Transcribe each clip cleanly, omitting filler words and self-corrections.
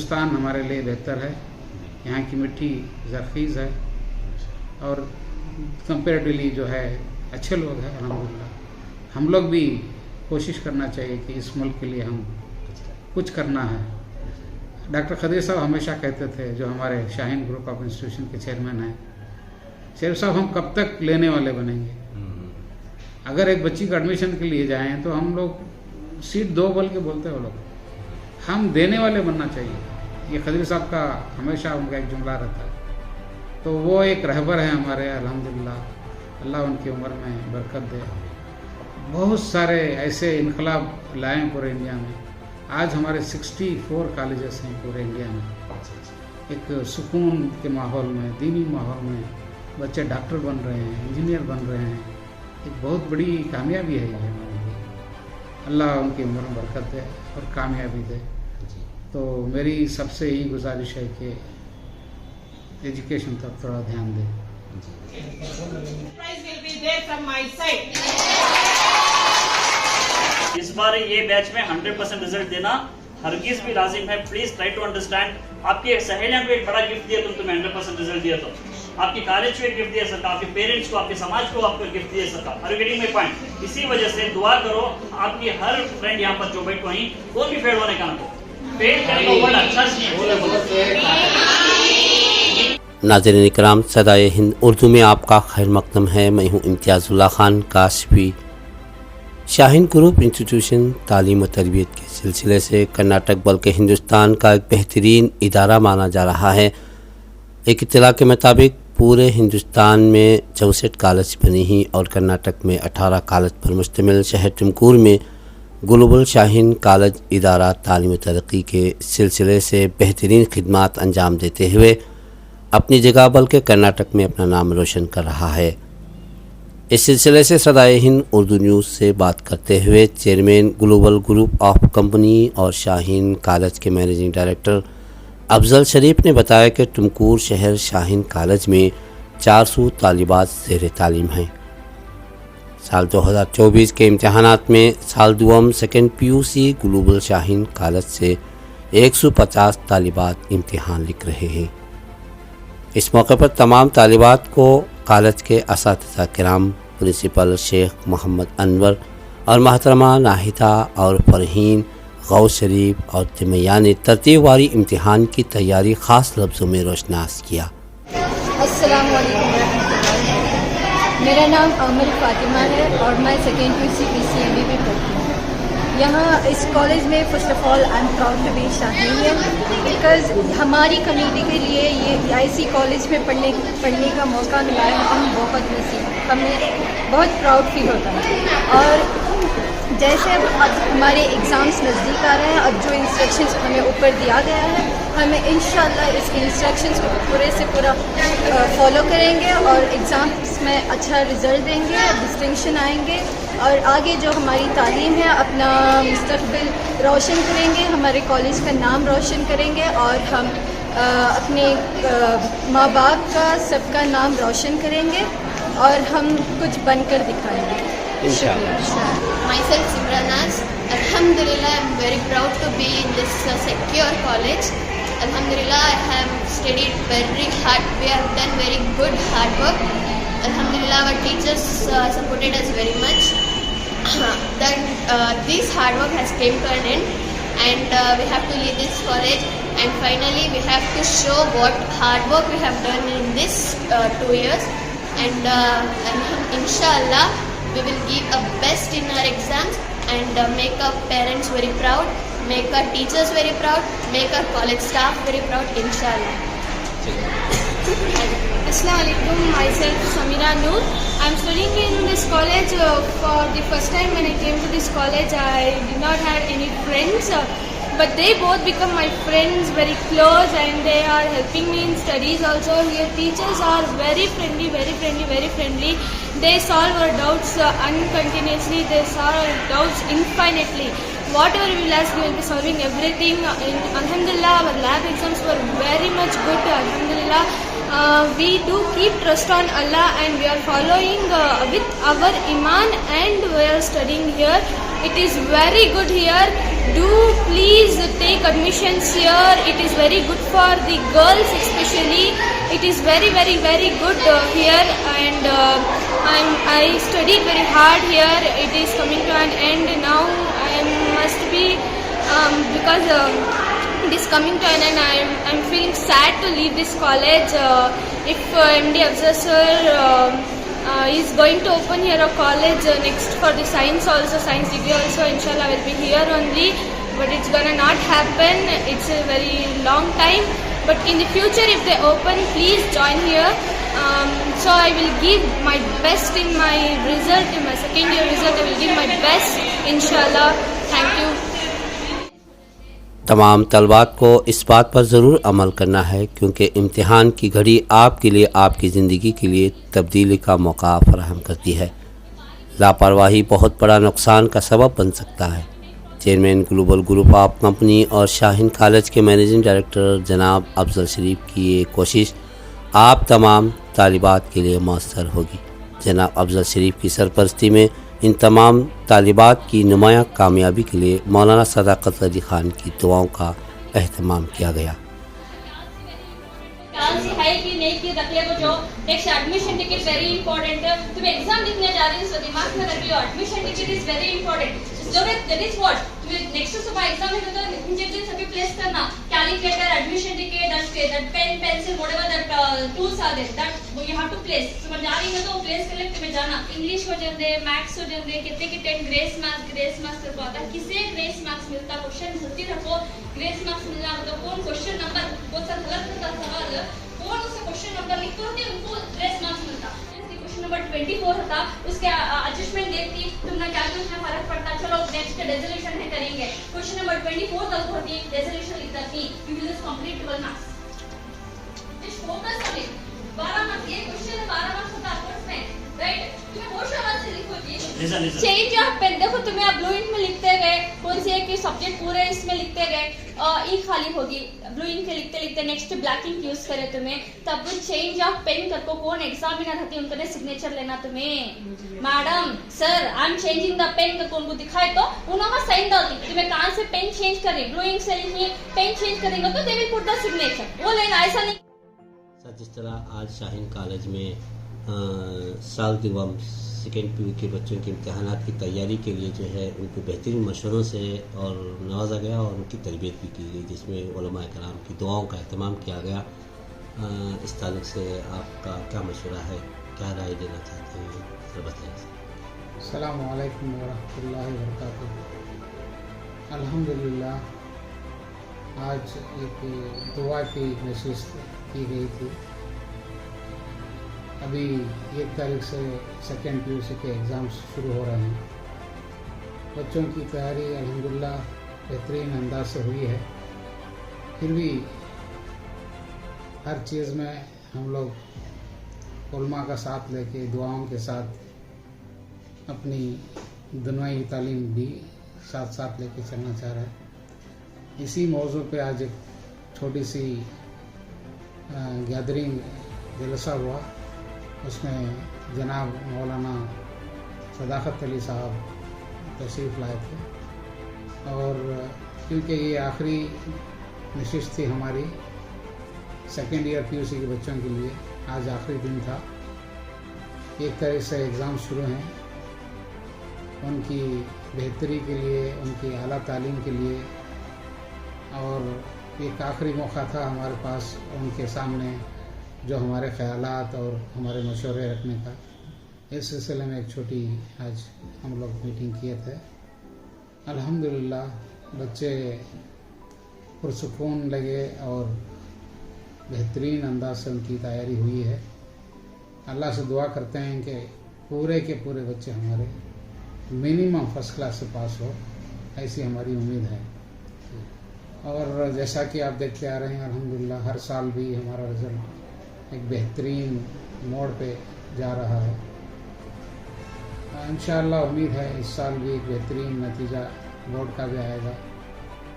हिंदुस्तान हमारे लिए बेहतर है। यहाँ की मिट्टी ज़रख़ीज़ है और कंपेरेटिवली जो है अच्छे लोग हैं अल्हम्दुलिल्लाह। हम लोग भी कोशिश करना चाहिए कि इस मुल्क के लिए हम कुछ करना है। डॉक्टर खदीर साहब हमेशा कहते थे, जो हमारे शाहीन ग्रुप ऑफ इंस्टीट्यूशन के चेयरमैन हैं, शेर साहब हम कब तक लेने वाले बनेंगे? अगर एक बच्ची का एडमिशन के लिए जाएं तो हम लोग सीट दो बोल के बोलते हैं वो लोग, हम देने वाले बनना चाहिए। ये खदीर साहब का हमेशा उनका एक जुमला रहता है। तो वो एक रहबर है हमारे अल्हम्दुलिल्लाह, अल्लाह उनकी उम्र में बरकत दे। बहुत सारे ऐसे इनकलाब लाए पूरे इंडिया में। आज हमारे 64 कॉलेजेस हैं पूरे इंडिया में। एक सुकून के माहौल में, दीनी माहौल में बच्चे डॉक्टर बन रहे हैं, इंजीनियर बन रहे हैं। एक बहुत बड़ी कामयाबी है ये हमारे लिए। अल्लाह उनकी उम्र में बरकत दे और कामयाबी दे। तो मेरी सबसे यही गुजारिश है कि एजुकेशन पर थोड़ा ध्यान दें। इस बार ये बैच में 100% रिजल्ट देना हरगिज भी लाजिम है। Please try to understand. आपकी सहेलियां को एक बड़ा गिफ्ट दिया, तुम्हें 100% रिजल्ट दिया, तो आपकी कॉलेज को एक गिफ्ट दिया सरकार, आपके पेरेंट्स को, आपके समाज को आपको गिफ्ट दिया सरकार। Are you getting my point? इसी वजह से दुआ करो आपकी हर फ्रेंड यहाँ पर जो बैठ वहीं वो भी फेल होने का ना, फेल करने का वर्ड अच्छा नहीं। नाज़रीन इकराम, सदाए हिंद उर्दू में आपका खैर मकदम है। मैं हूँ इम्तियाज़ुल्लाह खान काशफी। शाहीन ग्रुप इंस्टीट्यूशन तालीम और तरबियत के सिलसिले से कर्नाटक बल्कि हिंदुस्तान का एक बेहतरीन इदारा माना जा रहा है। एक इत्तला के मुताबिक पूरे हिंदुस्तान में 64 कॉलेज बने हैं और कर्नाटक में 18 कॉलेज पर मुश्तमिल शहर तुमकूर में ग्लोबल शाहीन कॉलेज इदारा तालीम और तरक्की के सिलसिले से बेहतरीन खिदमात अंजाम देते हुए अपनी जगह बल्कि कर्नाटक में अपना नाम रोशन कर रहा है। इस सिलसिले से सदाए हिंद उर्दू न्यूज़ से बात करते हुए chairman global group of company और शाहीन कॉलेज के मैनेजिंग डायरेक्टर अफजल शरीफ ने बताया कि तुमकूर शहर शाहीन कॉलेज में 400 तालिबात ज़ेर तालीम हैं। साल 2024 के इम्तहानात में साल दुआम second PUC Global Shaheen College से 150 तालिबात इम्तिहान लिख रहे हैं। इस मौके पर तमाम तालिबात को कॉलेज के असातिज़ा किराम, प्रिंसिपल शेख मोहम्मद अनवर और महतरमा नाहिदा और फरहीन गौस शरीफ और तिमैया ने तरतीबवारी इम्तिहान की तैयारी ख़ास लफ्ज़ों में रोशनास किया। अस्सलाम वालेकुम रहमतुल्लाह। मेरा नाम अमर फातिमा है और मैं सेकेंड PUC PCMB में पढ़ती हूँ। यहाँ इस कॉलेज में first of all I am proud to be Shaheen because हमारी कम्युनिटी के लिए ये ऐसी कॉलेज में पढ़ने का मौका मिला है। हम बहुत नसीब, हमें बहुत प्राउड फील होता है। और जैसे अब हमारे एग्ज़ाम्स नज़दीक आ रहे हैं, अब जो इंस्ट्रक्शंस हमें ऊपर दिया गया है, हमें इंशाल्लाह इस इंस्ट्रक्शंस को पूरे से पूरा फॉलो करेंगे और एग्ज़ाम्स में अच्छा रिज़ल्ट देंगे, डिस्टिंक्शन आएंगे और आगे जो हमारी तालीम है अपना मुस्तक़बिल रोशन करेंगे, हमारे कॉलेज का नाम रोशन करेंगे और हम अपने माँ बाप का सबका नाम रोशन करेंगे और हम कुछ बनकर दिखाएंगे। Myself Simranaz. Alhamdulillah, I am very proud to be in this secure college. Alhamdulillah, I have studied very hard. We have done very good hard work. Alhamdulillah, our teachers supported us very much. That this hard work has came to an end, and we have to leave this college. And finally, we have to show what hard work we have done in this 2 years. And inshallah, we will give our best in our exams and make our parents very proud, make our teachers very proud, make our college staff very proud, inshallah. Assalamu alaikum, myself Samira Noor. I am studying in this college. For the first time when I came to this college, I did not have any friends. But they both become my friends, very close, and they are helping me in studies also. Here teachers are very friendly, very friendly, very friendly. They solve our doubts uncontinuously. They solve our doubts infinitely. Whatever we will ask, we will be solving everything. Alhamdulillah, our lab exams were very much good. Alhamdulillah, we do keep trust on Allah and we are following with our iman and we are studying here. It is very good here. Do please take admissions here. It is very good for the girls especially. It is very good here, and I studied very hard here. It is coming to an end now. I must be because it is coming to an end. I am feeling sad to leave this college. If MD Afzal sir is going to open here a college next for the science degree also, inshallah I will be here only, but it's gonna not happen. It's a very long time, but in the future if they open, please join here. So I will give my best in my result, in my second year result. I will give my best, inshallah. Thank you. तमाम तलबात को इस बात पर ज़रूर अमल करना है, क्योंकि इम्तिहान की घड़ी आपके लिए, आपकी ज़िंदगी के लिए तब्दीली का मौका फराहम करती है। लापरवाही बहुत बड़ा नुकसान का सबब बन सकता है। Chairman global group of company और शाहीन कॉलेज के मैनेजिंग डायरेक्टर जनाब अफजल शरीफ की ये कोशिश आप तमाम तालिबात के लिए मौसर होगी। जनाब अफजल शरीफ की सरपरस्ती में इन तमाम तालिबात की नुमाया कामयाबी के लिए मौलाना सदाकत अली खान की दुआओं का एहतमाम किया गया। है कि नहीं कि रख ले वो जो next admission ticket very important है। तुम एग्जाम लिखने जा रही हो तो दिमाग में रख लो admission ticket is very important. जो दैट इज व्हाट नेक्स्ट सुबह एग्जाम में तो इंजेक्शन सभी प्लेस करना, calculator, admission ticket, that pen pencil whatever that tools are there, that you have to place. समझ आ रही है तो प्लेस कर ले तुम्हें जाना। इंग्लिश हो जंदे, मैथ्स हो जंदे, कितने की 10 ग्रेस मार्क्स कर पाता, किसे ग्रेस मार्क्स मिलता, क्वेश्चन भर्ती रखो। ग्रेस मार्क्स मिलना मतलब कौन क्वेश्चन नंबर कौन सा गलत होता सवाल, कौन उसे क्वेश्चन नंबर लिखते होते उनको ग्रेस मार्क्स मिलता। क्वेश्चन नंबर 24 होता, उसके एडजस्टमेंट देखती, तुमने कैलकुलेशन में फर्क पड़ता, चलो नेक्स्ट रेजोल्यूशन है करेंगे। क्वेश्चन नंबर 24 तक होती, रेजोल्यूशन लिखता थी, you will just complete 12 marks. Just focus on it. 12 marks ये क्वेश्चन है, 12 मार्क्स होता है कोर्स में, राइट? तुम्हें होश आवाज से लिखो जी। चेंज ऑफ पेन देखो, तुम्हें आप ब्लू इंक में लिखते गए, कौन सी एक सब्जेक्ट पूरे इसमें लिखते गए, इंक खाली होगी, ब्लू इंक लिखते लिखते नेक्स्ट ब्लैक इंक यूज करे तुम्हें, तब चेंज ऑफ पेन करको कौन एग्जामिनर रहती उनका सिग्नेचर लेना तुम्हें। Madam sir I am changing the pen करको उनको दिखाए तो उन्होंने साइन डालती, तुम्हें कहां से पेन चेंज कर रही, ब्लू इंक से लिखनी, पेन चेंज करेंगे तो they will put the signature. वो लेना ऐसा नहीं। जिस तरह आज शाहीन कॉलेज में साल दिवम सेकेंड पीयू के बच्चों के इम्तहानात की तैयारी के लिए जो है उनको बेहतरीन मशवरों से और नवाजा गया और उनकी तरबियत भी की गई, जिसमें उलमाए कराम की दुआओं का एहतमाम किया गया। इस ताल्लुक़ से आपका क्या मशवरा है, क्या राय देना चाहते हैं, सर बताइए। अस्सलामु अलैकुम वरहमतुल्लाहि वबरकातुहू। अल्हम्दुलिल्लाह आज एक दुआ की नशिस्त की गई थी। अभी 1 तारीख से सेकेंड पीयूसी के एग्ज़ाम्स शुरू हो रहे हैं। बच्चों की तैयारी अल्हम्दुलिल्लाह बेहतरीन अंदाज से हुई है। फिर भी हर चीज़ में हम लोग उलमा का साथ लेके, दुआओं के साथ अपनी दुनियावी तालीम भी साथ साथ लेके चलना चाह रहे हैं। इसी मौजू पे आज एक छोटी सी गैदरिंग जलसा हुआ, उसमें जनाब मौलाना सदाकत अली साहब तशरीफ़ लाए थे। और क्योंकि ये आखिरी नशिस्त थी हमारी सेकेंड ईयर पीयूसी के बच्चों के लिए, आज आखिरी दिन था। 1 तारीख से एग्ज़ाम शुरू हैं। उनकी बेहतरी के लिए, उनकी आला तालीम के लिए, और एक आखिरी मौका था हमारे पास उनके सामने जो हमारे ख़यालात और हमारे मशवरे रखने का। इस सिलसिले में एक छोटी आज हम लोग मीटिंग किए थे। अल्हम्दुलिल्लाह बच्चे पुरसुकून लगे और बेहतरीन अंदाज से उनकी तैयारी हुई है। अल्लाह से दुआ करते हैं कि पूरे के पूरे बच्चे हमारे मिनिमम फर्स्ट क्लास से पास हो, ऐसी हमारी उम्मीद है। और जैसा कि आप देखते आ रहे हैं अल्हम्दुलिल्लाह हर साल भी हमारा रिज़ल्ट एक बेहतरीन मोड़ पे जा रहा है। इंशाअल्लाह उम्मीद है इस साल भी एक बेहतरीन नतीजा बोर्ड का भी आएगा।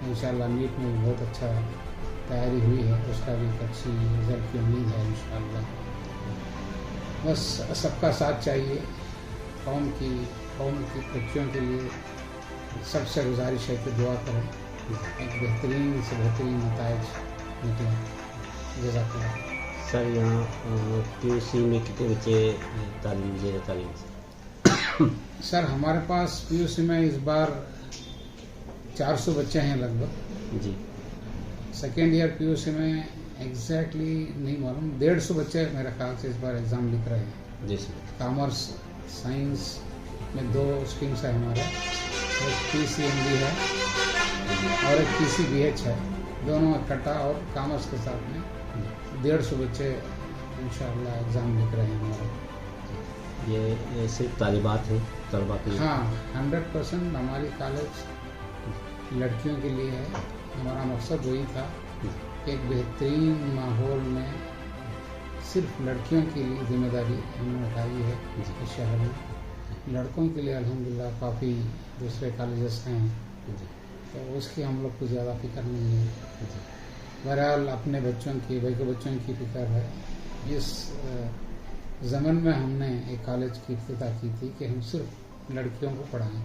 इंशाअल्लाह नीट में भी बहुत अच्छा तैयारी हुई है, उसका भी एक अच्छी रिज़ल्ट की उम्मीद है इंशाअल्लाह। बस सबका साथ चाहिए, कौम की बच्चों के लिए सबसे गुजारिश है कि दुआ करें, एक बेहतरीन से बेहतरीन नताइज निकले। जज़ाकल्लाह। सर यहाँ पीयूसी में कितने बच्चे तालीम ज़ेर तालीम? सर हमारे पास पीयूसी में इस बार 400 बच्चे हैं लगभग। जी। सेकेंड ईयर पीयूसी में एग्जैक्टली नहीं मालूम, 150 बच्चे मेरे ख्याल से इस बार एग्ज़ाम लिख रहे हैं। जी सर। कॉमर्स साइंस में 2 स्ट्रीम्स है हमारे, एक PCMB है और एक PCBH है, दोनों इकट्ठा और कॉमर्स के साथ में 150 बच्चे इंशाअल्लाह एग्ज़ाम लिख रहे हैं हमारे। ये सिर्फ तालिबात हैं तलबा के लिए? हाँ, 100% हमारी कॉलेज लड़कियों के लिए है। हमारा मकसद वही था कि एक बेहतरीन माहौल में सिर्फ लड़कियों के लिए जिम्मेदारी हमने उठाई है इस शहर में। लड़कों के लिए अल्हम्दुलिल्लाह काफ़ी दूसरे कॉलेजेस हैं, तो उसकी हम लोग को ज़्यादा फिक्र नहीं है। बहरहाल अपने बच्चों की, भाई के बच्चों की फिक्र है। इस ज़मन में हमने एक कॉलेज की इफ्तिताह की थी कि हम सिर्फ लड़कियों को पढ़ाएं।